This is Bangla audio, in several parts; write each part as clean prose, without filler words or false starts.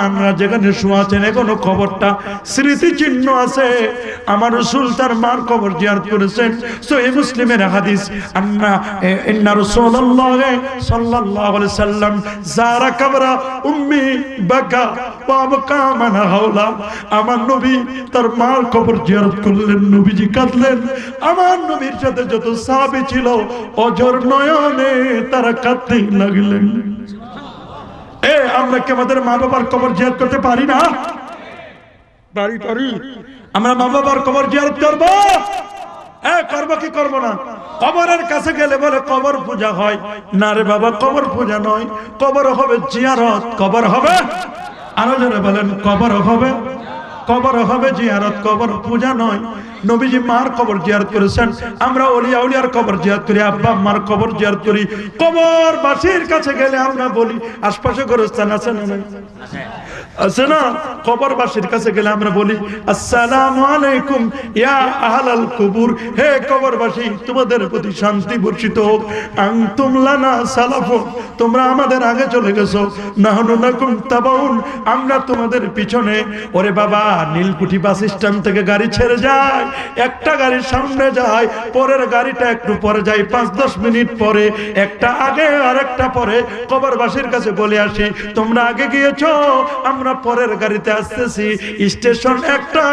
মুসলমানরা যেখানে শুয়ে আছেন এখনো কবরটা স্মৃতি চিহ্ন আছে। আমার রাসূল তার মার কবর জিয়ারত করেছেন। সহিহ মুসলিমের হাদিস, ইন্না রাসূলুল্লাহ সাল্লাল্লাহু আলাইহি সাল্লাম যারা কবরা উম্মি বাকা ওয়া বাকা মান হাওলা। আমার নবী তার মার কবর জিয়ারত করলেন, নবীজি কাঁদলেন। আমার নবীর সাথে যত সাহাবী ছিল অঝর নয়নে তারা কাঁদতে লাগলেন। আমরা কি আমাদের মা বাবার কবর জিয়ারত করতে পারি না? পারি। আমরা মা বাবার কবর জিয়ারত করব? করব কি করব না? কবরের কাছে গেলে বলে কবর পূজা হয় না রে বাবা, কবর পূজা নয়, কবর হবে জিয়ারত। কবর হবে, আরো জোরে বলেন, কবর হবে জিয়ারত, কবর পূজা নয়। নবীজি মার কবর জিয়ারত করেছেন, আমরা ওলিয়া উলিয়ার কবর জিয়ারত করি, আব্বা আম্মার কবর জিয়ারত করি। কবরবাসীর কাছে গেলে আমরা বলি, আশপাশে গোরস্থান আছে না? আছে না? কবরবাসীর কাছে গেলে আমরা বলি আসসালামু আলাইকুম ইয়া আহলাল কুবুর, হে কবরবাসী তোমাদের প্রতি শান্তি বর্ষিত হোক। আনতুম লানা সালাফুন, তোমরা আমাদের আগে চলে গেছো। নাহনু লাকুম তাবাউন, আমরা তোমাদের পিছনে। ওরে বাবা, নীলকুঠি বাস স্ট্যান্ড থেকে গাড়ি ছেড়ে যায়, একটা গাড়ি সামনে যায়, পরের গাড়িটা একটু পরে যায়, 5-10 মিনিট পরে, একটা আগে আর একটা পরে। কবরবাসীর কাছে বলে আসি, তোমরা আগে গিয়েছো, আমরা পরের গাড়িতে আসতেছি। স্টেশন একটা,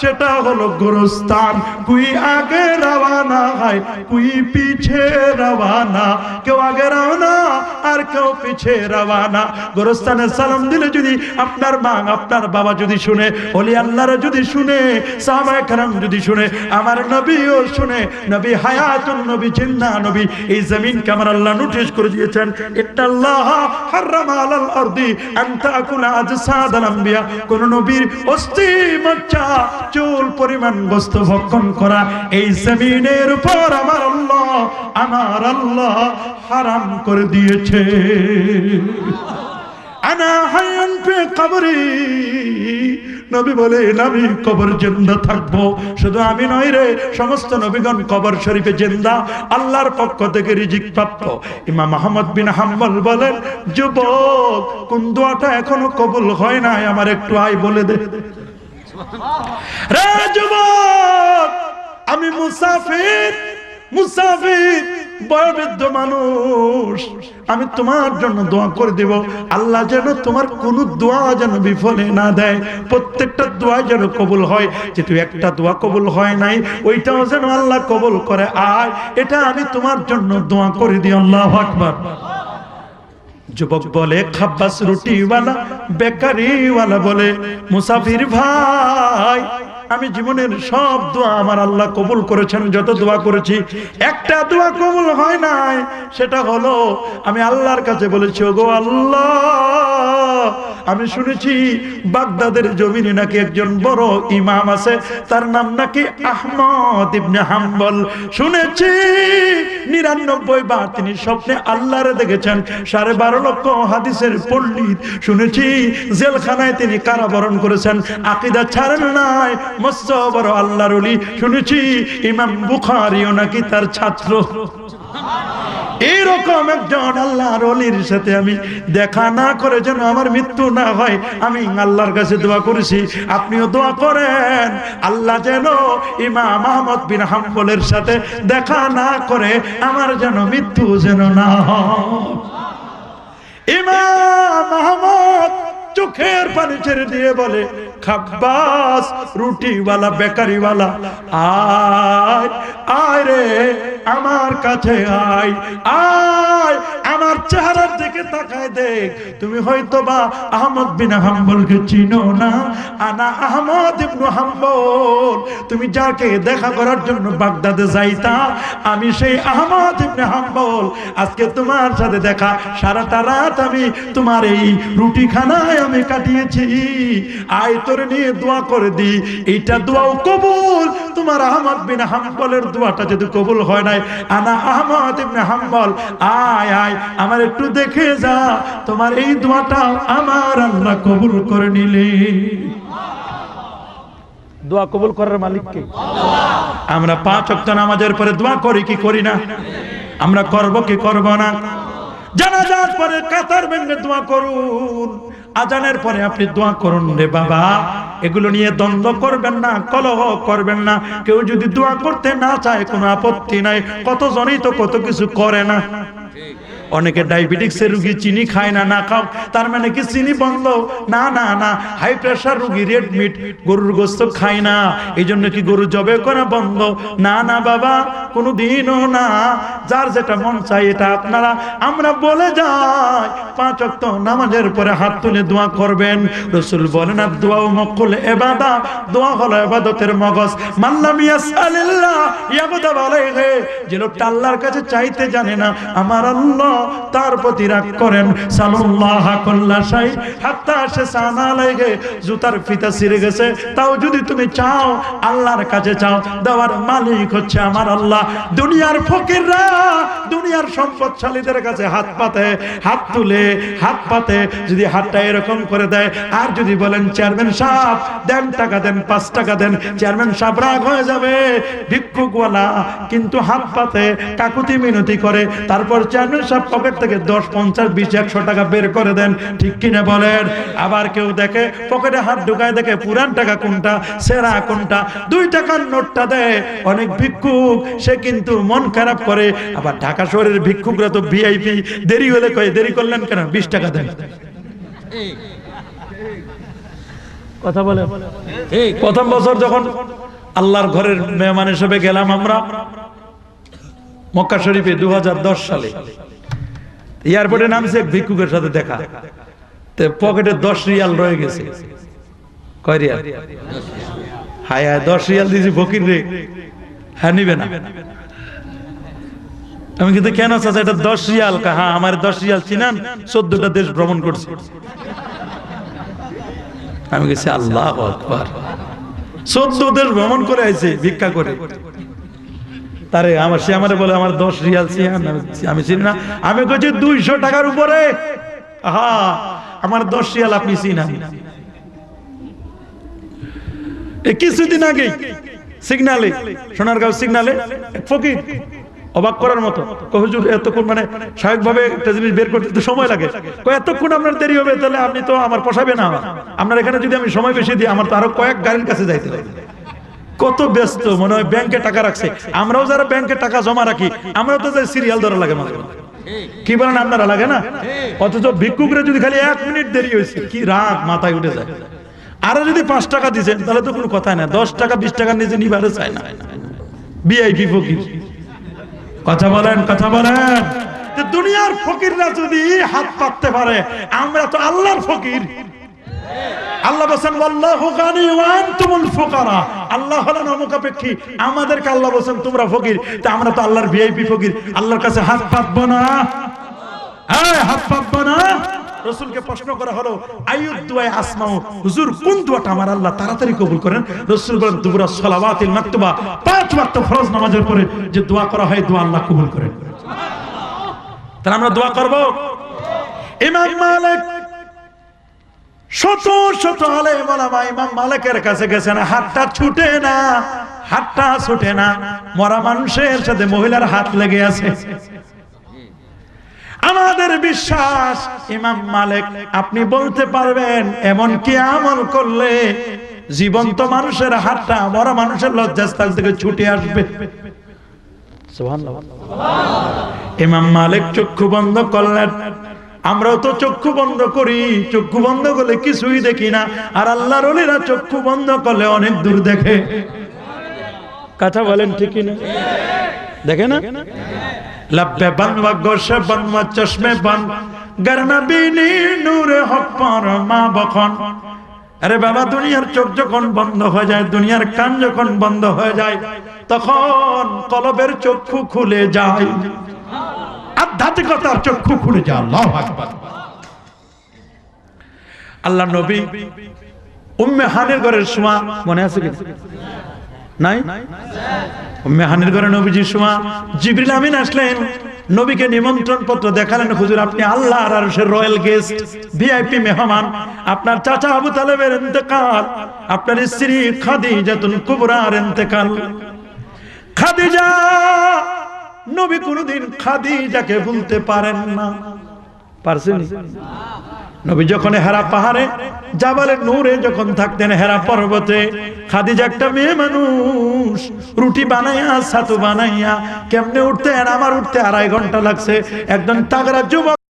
সেটা হলো গোরস্থান। কুই আগে রওয়ানা হয়, কুই পিছে রওয়ানা, কেউ আগে রওনা আর কেউ পিছে রওয়ানা। গোরস্থানে সালাম দিলে যদি আপনার মা আপনার বাবা যদি শুনে, ওলি আল্লাহরা যদি শুনে, সাহাবায়ে কেরাম যদি শুনে, আমার নবীও শুনে, নবী হায়াতুন, নবী জিন্দা নবী, এই জমিনকে আমার আল্লাহ নোটিশ করে দিয়েছেন, ইন্নাল্লাহ হারামা আলাল আরদি আন তাকুলা আজসাদাল আম্বিয়া, কোন নবীর অস্থি মজ্জা চুল পরিমাণ বস্তু ভক্ষণ করা এই জমিনের উপর আমার আল্লাহ হারাম করে দিয়েছে। আনা হায়ান ফি কবরি, নবী বলে আমি কবর জিন্দা থাকবো। শুধু আমি নই রে, সমস্ত নবীগণ কবর শরীফে জিন্দা, আল্লাহর পক্ষ থেকে রিজিক প্রাপ্ত। ইমাম আহমদ বিন হাম্বল বলেন, যুবক কোন দোয়াটা এখনো কবুল হয় নাই, আমার একটু আয় বলে দে। রে যুবক, আমি মুসাফির বয়োবৃদ্ধ মানুষ, আমি তোমার জন্য দোয়া করে দেব। আল্লাহ যেন তোমার কোন দোয়া যেন বিফলে না দেয়, প্রত্যেকটা দোয়া যেন কবুল হয়। যেহেতু একটা দোয়া কবুল হয় নাই, ওইটাও যেন আল্লাহ কবুল করে। আয়, এটা আমি তোমার জন্য দোয়া করে দিই। আল্লাহু আকবার। যুবক বলে, খাব্বাস রুটিওয়ালা বেকারিওয়ালা বলে, মুসাফির ভাই, আমি জীবনের সব দোয়া আমার আল্লাহ কবুল করেছেন, যত দোয়া করেছি, একটা দোয়া কবুল হয় নাই। সেটা হলো আমি আল্লাহর কাছে বলেছি, ওগো আল্লাহ, আমি শুনেছি বাগদাদের জমিনে নাকি একজন বড় ইমাম আছে, তার নাম নাকি আহমদ ইবনে হাম্বল। শুনেছি 99 বার তিনি স্বপ্নে আল্লাহরে দেখেছেন। 12.5 লক্ষ হাদিসের পণ্ডিত। শুনেছি জেলখানায় তিনি কারাবরণ করেছেন, আকীদা ছাড়েন নাই, মস্ত বড় আল্লাহর ওলি। শুনেছি ইমাম বুখারীও নাকি তার ছাত্র। এরকম একজন আল্লাহর ওলির সাথে আমি দেখা না করে যেন আমার মৃত্যু না হয়, আমি আল্লাহর কাছে দোয়া করেছি। আপনিও দোয়া করেন, আল্লাহ যেন ইমাম আহমদ বিন হাম্বলের সাথে দেখা না করে আমার যেন মৃত্যু যেন না হয়। ইমাম আহমদ চোখের পানি ছেড়ে দিয়ে বলে, খাব্বাস রুটিওয়ালা বেকারিওয়ালা, আয় আয় রে আমার কাছে আয়, আয় আমার চেহারার দিকে তাকায় দেখ। তুমি হয়তো বা আহমদ বিন হাম্বলকে চিনো না, আনা আহমদ ইবনে হাম্বল। তুমি যাকে দেখা করার জন্য বাগদাদে যাইতা, আমি সেই আহমদ ইবনে হাম্বল। আজকে তোমার সাথে দেখা, সারাটা রাত আমি তোমার এই রুটিখানায় আমি কাটিয়েছি। আয় তোরে নিয়ে দোয়া করে দি, এইটা দোয়াও কবুল। তোমার আহমদ বিন হাম্বলের দোয়াটা যদি কবুল হয় নাই, আনা আহমদ ইবনে হাম্বল, আয় আয় আমার একটু দেখে যা, তোমার এই দোয়াটা আমার আল্লাহ কবুল করে নিলে। দোয়া কবুল করার মালিক কে? আল্লাহ। আমরা 5 ওয়াক্ত নামাজের পরে দোয়া করি কি করি না? আমরা করব কি করব না? জানাজার পরে কাতার ভেঙে দোয়া করুন, আজানের পরে আপনি দোয়া করুন রে বাবা। এগুলো নিয়ে দ্বন্দ্ব করবেন না, কলহ করবেন না। কেউ যদি দোয়া করতে না চায় কোনো আপত্তি নাই, কতজনই তো কত কিছু করে না। অনেকে ডায়াবেটিক্সের রোগী চিনি খায় না, না খাও তার মানে কি চিনি বন্ধ? না না না। হাই প্রেসার রোগী রেড মিট গরুর গোশত খায় না, এই জন্য কি গরু জবে করা বন্ধ? না না বাবা, কোনোদিনও না। যার যেটা মন চাই এটা আপনারা আমরা বলে যাই। 5 ওয়াক্ত নামাজের পরে হাত তুলে দোয়া করবেন। রাসূল বলেন দোয়া মকবুল ইবাদত, দোয়া হলো ইবাদতের মগজ। মাল্লাম ইয়াসআলিল্লাহ ইয়াগদাব আলাইহি, যে লোকটা আল্লাহর কাছে চাইতে জানে না, আমার আল্লাহ তার প্রতি রাগ করেন। সাল্লাল্লাহু কুল্লা শাই হাত্তা শাসানা আলাইহি, জুতার ফিতা ছিঁড়ে গেছে তাও যদি তুমি চাও, আল্লাহর কাছে চাও, দেওয়ার মালিক হচ্ছে আমার আল্লাহ। দুনিয়ার ফকিররা দুনিয়ার সম্পদশালীদের কাছে হাত পাতে, হাত তুলে হাত পাতে, যদি হাতটা এরকম করে দেয় আর যদি বলেন চেয়ারম্যান সাহেব দেন টাকা দেন, 5 টাকা দেন, চেয়ারম্যান সাহেব রাগ হয়ে যাবে। ভিক্ষুকওয়ালা কিন্তু হাত পাতে, কাকুতি মিনতি করে, তারপর চেয়ারম্যান সাহেব পকেট থেকে 10, 50, 20, 100 টাকা বের করে দেন। ঠিক কিনা বলেন? আবার কেউ দেখে পকেটে হাত ঢুকায়, দেখে পুরান টাকা কোনটা, সেরা কোনটা, 2 টাকার নোটটা দেয়। অনেক ভিক্ষুক সে কিন্তু মন খারাপ করে। আবার ঢাকা শহরের ভিক্ষুকরা তো ভিআইপি, দেরি হলে কয় দেরি করলেন কেন, 20 টাকা দেন। কথা বলে। প্রথম বছর যখন আল্লাহর ঘরের মেহমান হিসেবে গেলাম আমরা মক্কা শরীফে 2010 সালে, এয়ারপোর্টে নামছে, ভিক্ষুকের সাথে দেখা, পকেটে 10 রিয়াল রয়ে গেছে। কয় রিয়াল? হায় হায়, 10 রিয়াল দিয়েছি ফকির রে। হ্যাঁ নিবে না। আমি কিন্তু কেন চাচা এটা 10 রিয়াল? হ্যাঁ আমার 10 রিয়াল চিনান, 14টা দেশ ভ্রমণ করছি। আমি গেছি আল্লাহু আকবার, 14 দেশ ভ্রমণ করে আইছে ভিক্ষা করে। তারে আমার সে আমারে বলে আমার 10 রিয়াল চিনান, আমি চিনি না। আমি কইছি 200 টাকার উপরে। হ্যাঁ আমার 10 রিয়াল আপনি চিনান। কিছুদিন আগে সিগনালে, সোনারগাঁও সিগনালে ফকির, অবাক করার মতো, হুজুর এতক্ষণ মানে স্বাভাবিকভাবে একটা জিনিস বের করতে তো সময় লাগে, এতক্ষণ আপনার দেরি হবে, তাহলে আপনি তো আমার পোষাবে না। আপনার এখানে যদি আমি সময় বেশি দিই, আমার তো আরো কয়েক গাড়ির কাছে যাইতে হবে। কত ব্যস্ত, মনে হয় ব্যাংকে টাকা রাখছে। আমরাও যারা ব্যাংকে টাকা জমা রাখি, আমরাও তো যাই সিরিয়াল ধরা লাগে মাঝে মাঝে। কি বলেন আপনারা, লাগে না? অথচ ভিক্ষুকরা যদি খালি 1 মিনিট দেরি হয়েছে, কি রাগ মাথায় উঠে যায়। আরো যদি 5 টাকা দিচ্ছেন তাহলে তো কোনো কথাই না, 10 টাকা 20 টাকার নিচে নিবারে চায় না। ভিআইপি ফকির। কথা বলেন, কথা বলেন। দুনিয়ার ফকিররা যদি হাত পাততে পারে, আমরা তো আল্লাহর ফকির। আল্লাহ বলেন ওয়াল্লাহু গানি ওয়া আনতুমুল ফুকারা, আল্লাহ হলেন অমুখাপেক্ষী, আমাদেরকে আল্লাহ বলেন তোমরা ফকির। তা আমরা তো আল্লাহর ভিআইপি ফকির, আল্লাহর কাছে হাত পাতবো না? হ্যাঁ হাত পাতবো না। রাসূলকে প্রশ্ন করা হলো আইয়ুদ দুআ আসমাউ, হুজুর কোন দোয়াটা আমার আল্লাহ তাড়াতাড়ি কবুল করেন? রাসূল বলেন দুবুরা সালাওয়াতিল মাকতুবা, 5 ওয়াক্ত ফরজ নামাজের পরে যে দোয়া করা হয়, দোয়া আল্লাহ কবুল করেন। তাহলে আমরা দোয়া করব। ইমাম মালিক শত শত আলেম ওলামা ইমাম মালিকের কাছে গেছেন, হাতটা ছুটে না, হাতটা ছুটে না। মরা মানুষের সাথে মহিলার হাত লেগে আছে। আমাদের বিশ্বাস ইমাম মালিক আপনি বলতে পারবেন এমন কি আমল করলে জীবন্ত মানুষের হাতটা মরা মানুষের লজ্জাস্থান থেকে ছুটে আসবে? সুবহানাল্লাহ। ইমাম মালিক চক্ষু বন্ধ করলেন। আমরাও তো চক্ষু বন্ধ করি, চক্ষু বন্ধ করলে কিছুই দেখি না। আর আল্লাহর ওলিরা চক্ষু বন্ধ করলে অনেক দূর দেখে। কথা বলেন ঠিক না? দেখে না? লব্বে বন ওয়া গোশে বন ওয়া চশমে বন, গরনবিনী নূরে হক পর মা বখন। আরে বাবা, দুনিয়ার চোখ যখন বন্ধ হয়ে যায়, দুনিয়ার কান যখন বন্ধ হয়ে যায়, তখন কলবের চক্ষু খুলে যায়, আধ্যাত্মিকতার চক্ষু খুলে যায়। আল্লাহু আকবার। আল্লাহ নবী উম্মে হানির ঘরের শোয়া মনে আছে কি নাই? উম্মে হানির ঘরে নবীজির শোয়া, জিবরিল আমিন আসলেন, নবীকে নিমন্ত্রণ পত্র দেখালেন, হুজুর আপনি আল্লাহর আরশের রয়্যাল গেস্ট, ভিআইপি মেহমান। আপনার চাচা আবু তালেবের ইন্তেকাল, আপনার স্ত্রী খাদিজাতুল কুবরার ইন্তেকাল। খাদিজা, নবী কোনদিন খাদিজাকে ভুলতে পারেন না। পারছেন? নবী যখন হেরা পাহাড়ে জাবালে নূরে যখন থাকতেন হেরা পর্বতে, খাদিজা একটা মেয়ে মানুষ রুটি বানাইয়া ছাতু বানাইয়া কেমনে উঠতেন, আমার উঠতে 2.5 ঘন্টা লাগছে। একজন তাগড়া যুবক